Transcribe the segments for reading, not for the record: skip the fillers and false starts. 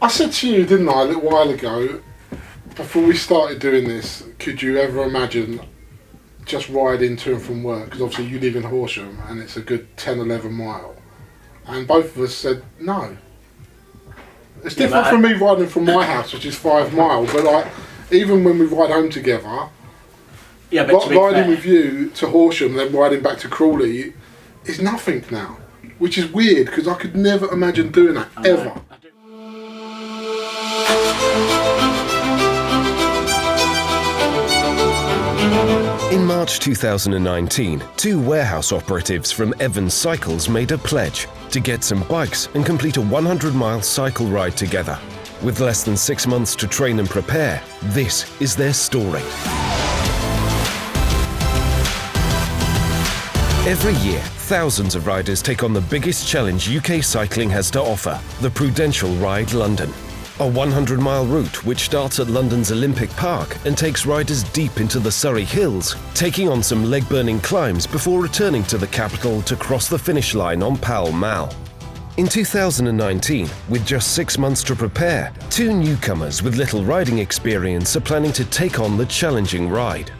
I said to you, didn't I, a little while ago, before we started doing this, could you ever imagine just riding to and from work? Because obviously you live in Horsham and it's a good 10, 11 mile. And both of us said no. It's different from me riding from my house, which is 5 miles, but like, even when we ride home together, riding with you to Horsham, then riding back to Crawley is nothing now. Which is weird, because I could never imagine doing that, ever. In March 2019, 2 warehouse operatives from Evans Cycles made a pledge to get some bikes and complete a 100-mile cycle ride together. With less than 6 months to train and prepare, this is their story. Every year, thousands of riders take on the biggest challenge UK cycling has to offer, the Prudential RideLondon. A 100-mile route which starts at London's Olympic Park and takes riders deep into the Surrey Hills, taking on some leg-burning climbs before returning to the capital to cross the finish line on Pall Mall. In 2019, with just 6 months to prepare, 2 newcomers with little riding experience are planning to take on the challenging ride.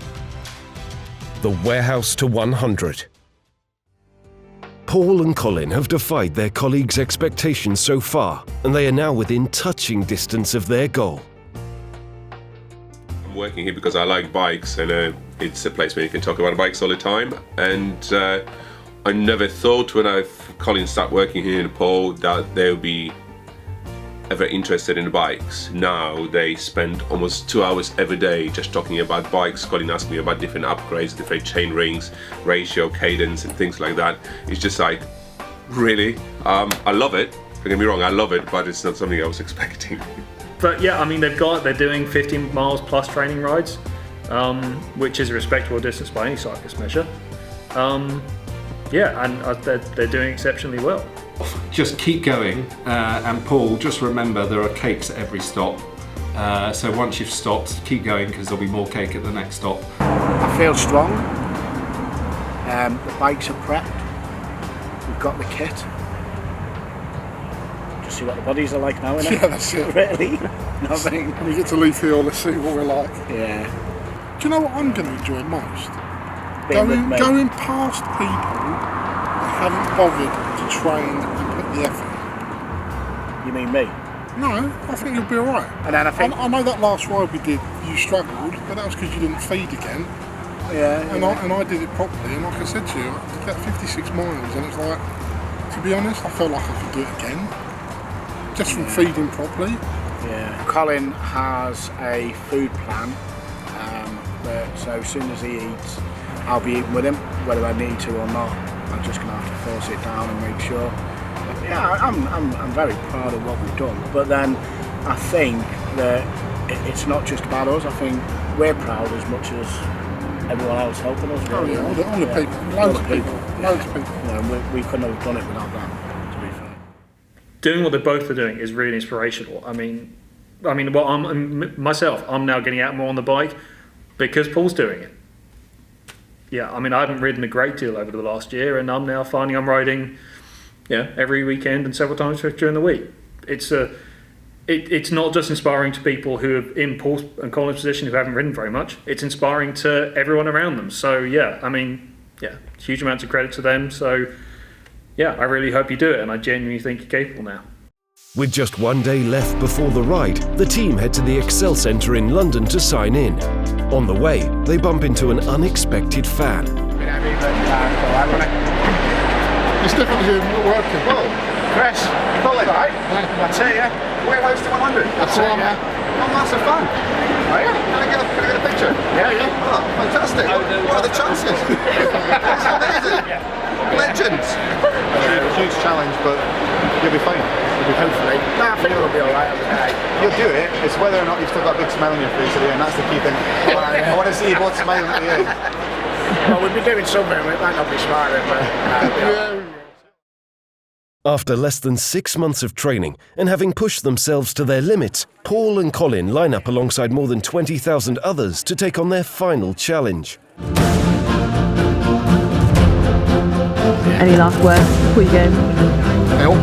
The Warehouse to 100. Paul and Colin have defied their colleagues' expectations so far, and they are now within touching distance of their goal. I'm working here because I like bikes, and it's a place where you can talk about bikes all the time. And I never thought when Colin started working here in Paul that they would be ever interested in bikes. Now they spend almost 2 hours every day just talking about bikes. Colin asked me about different upgrades, different chain rings, ratio, cadence and things like that. It's just like, really? I love it. Don't get me wrong, I love it, but it's not something I was expecting. But yeah, I mean, they're doing 15 miles plus training rides, which is a respectable distance by any cyclist measure. Yeah, and they're doing exceptionally well. Just keep going, and Paul, just remember there are cakes at every stop. So once you've stopped, keep going because there'll be more cake at the next stop. I feel strong. The bikes are prepped. We've got the kit. Just see what the bodies are like now, innit? Yeah, that's it. Really? Nothing. And we get to leave here, let's see what we're like. Yeah. Do you know what I'm going to enjoy most? Going past people that haven't bothered to train and put the effort in. You mean me? No, I think you'll be alright. And then I know that last ride we did, you struggled, but that was because you didn't feed again. Yeah. And I did it properly, and like I said to you, I did that 56 miles, and it's like, to be honest, I felt like I could do it again. Just from feeding properly. Yeah. Colin has a food plan, so as soon as he eats, I'll be eating with him, whether I need to or not. I'm just going to have to force it down and make sure. Yeah, I'm very proud of what we've done. But then I think that it's not just about us. I think we're proud as much as everyone else helping us. Really. Oh yeah, all the people, loads of people. You know, we couldn't have done it without that, to be fair. Doing what they both are doing is really inspirational. I mean, well, I'm now getting out more on the bike because Paul's doing it. Yeah, I mean, I haven't ridden a great deal over the last year, and I'm now finding I'm riding, every weekend and several times during the week. It's not just inspiring to people who are in Paul and Colin's position who haven't ridden very much. It's inspiring to everyone around them. So yeah, I mean, huge amounts of credit to them. So yeah, I really hope you do it, and I genuinely think you're capable now. With just 1 day left before the ride, the team head to the Excel Centre in London to sign in. On the way, they bump into an unexpected fan. It's different here working. Well, Chris, Colin, right? That's it, yeah. Warehouse to 100. That's it, yeah. Oh, massive fun. Oh, yeah? Can I get a picture? Yeah. Oh, fantastic. What are the chances? That's amazing. Legends. Huge challenge, but you'll be fine. Hopefully. No, I think it'll be alright. You'll do it. It's whether or not you've still got a big smile on your face at the end. That's the key thing. I want to see you both smiling at the end. Well, we'll be doing something. We might not be smiling, but... After less than 6 months of training and having pushed themselves to their limits, Paul and Colin line up alongside more than 20,000 others to take on their final challenge. Any last words before you go? Help.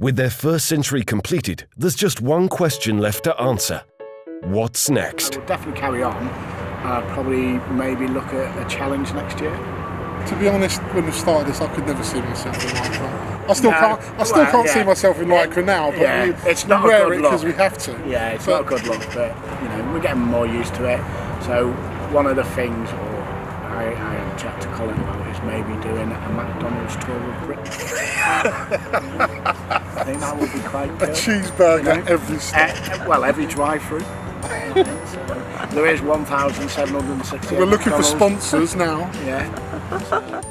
With their first century completed, there's just one question left to answer. What's next? We'll definitely carry on. Probably maybe look at a challenge next year. To be honest, when I started this, I could never see myself in Lycra. I still can't see myself in Lycra now, but it's not we wear a good it look because we have to. Yeah, it's not a good look, but we're getting more used to it. So one of the things, I had a chat to Colin about, is maybe doing a McDonald's tour of Britain. I think that would be quite good. A cheeseburger every stop. Well, every drive-through. There is 1,760. We're looking for sponsors now. Yeah.